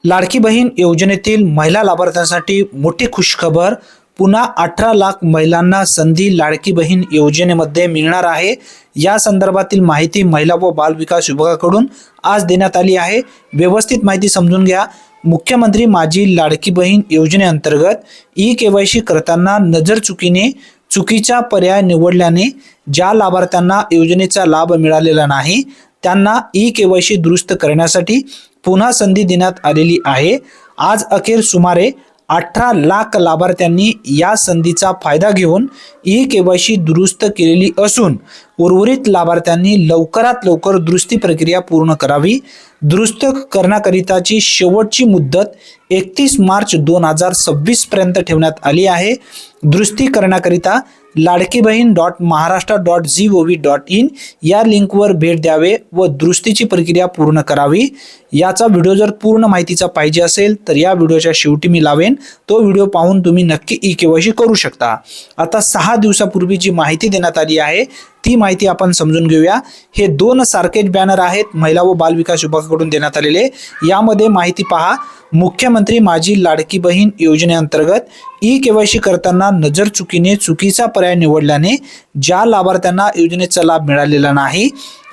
लाडकी बहीण योजनेतील महिला लाभार्थ्यांसाठी मोठी खुशखबर। पुन्हा 18 लाख महिलांना संधी लाडकी बहीण योजनेमध्ये मिळणार आहे। या संदर्भातील माहिती महिला व बाल विकास विभागाकडून आज देण्यात आली आहे। व्यवस्थित माहिती समजून घ्या। मुख्यमंत्री माझी लाडकी बहीण योजनेअंतर्गत ई-केवायसी करताना नजर चुकीने चुकीचा पर्याय निवडल्याने ज्या लाभार्थ्यांना योजनेचा लाभ मिळालेला नाही त्यांना ई-केवायसी दुरुस्त करण्यासाठी पुन्हा संधी देण्यात आलेली आहे। आज अखेर सुमारे 18 लाख लाभार्थ्यांनी या संधीचा फायदा घेऊन ई-केवायसी दुरुस्त केलेली असून उर्वरित लाभार्थ्यांनी लवकरात लवकर दुरुस्ती प्रक्रिया पूर्ण करावी। दुरुस्त करण्याकरिताची शेवटची मुदत 31 मार्च 2026 पर्यंत ठेवण्यात आली आहे। दुरुस्ती करण्याकरिता ladkibaheen.maharashtra.gov.in या लिंकवर भेट द्यावे व दुरुस्तीची प्रक्रिया पूर्ण करावी। याचा व्हिडिओ जर पूर्ण माहितीचा पाहिजे असेल तर या व्हिडिओच्या शेवटी मी लावेन, तो व्हिडिओ पाहून तुम्ही नक्की ई-केवायसी करू शकता। आता 6 दिवसापूर्वी जी माहिती देण्यात आली आहे ती माहिती आपण समजून घेऊया। हे 2 सारखेच बॅनर आहेत महिला व बाल विकास विभागाकडून देण्यात आलेले। यामध्ये माहिती पहा। मुख्यमंत्री माझी लाडकी बहीण योजनेअंतर्गत ई-केवायसी करताना नजर चुकीने चुकीचा पर्याय निवडल्याने ज्या लाभार्थ्यांना योजनेचा लाभ मिळालेला नाही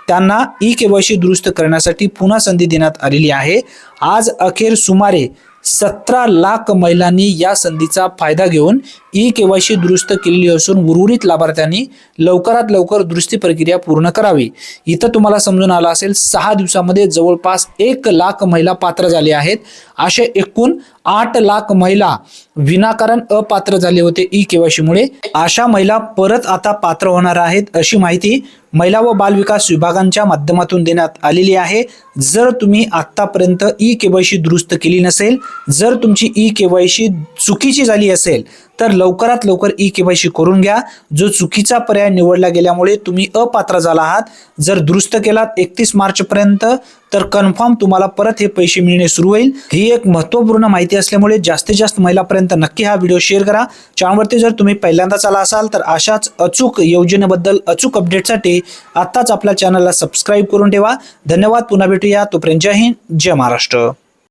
त्यांना ई-केवायसी दुरुस्त करण्यासाठी पुन्हा संधी देण्यात आलेली आहे। आज अखेर सुमारे 17 लाख महिलांनी या संधीचा फायदा घेऊन ई-केवायसी दुरुस्त केलेली असून उर्वरित लाभार्थ्यांनी लवकरात लवकर दुरुस्ती प्रक्रिया पूर्ण करावी। इथं तुम्हाला समजून आलं असेल 6 दिवसामध्ये जवळपास 1 लाख महिला पात्र झाले आहेत। असे एकूण 8 लाख महिला विनाकारण अपात्र झाले होते ई-केवायसी मुळे। अशा महिला परत आता पात्र होणार आहेत अशी माहिती महिला व बाल विकास विभागांच्या माध्यमातून देण्यात आलेली आहे। जर तुम्ही आतापर्यंत ई-केवायसी दुरुस्त केली नसेल, जर तुमची ई-केवायसी चुकीची झाली असेल तर लवकरात लवकर ई-केवायसी करून घ्या। जो चुकीचा पर्याय निवडला गेल्यामुळे तुम्ही अपात्र झाला आहात, जर दुरुस्त केलात 31 मार्च पर्यंत तर कन्फर्म तुम्हाला परत हे पैसे मिळणे सुरू होईल। ही एक महत्त्वपूर्ण माहिती असल्यामुळे जास्तीत जास्त महिलांपर्यंत नक्की हा व्हिडिओ शेअर करा। चॅनलवरती जर तुम्ही पहिल्यांदाच आला असाल तर अशाच अचूक योजनेबद्दल अचूक अपडेटसाठी आताच आपल्या चॅनलला सबस्क्राईब करून ठेवा। धन्यवाद। पुन्हा भेटूया। तोपर्यंत जय हिंद, जय महाराष्ट्र।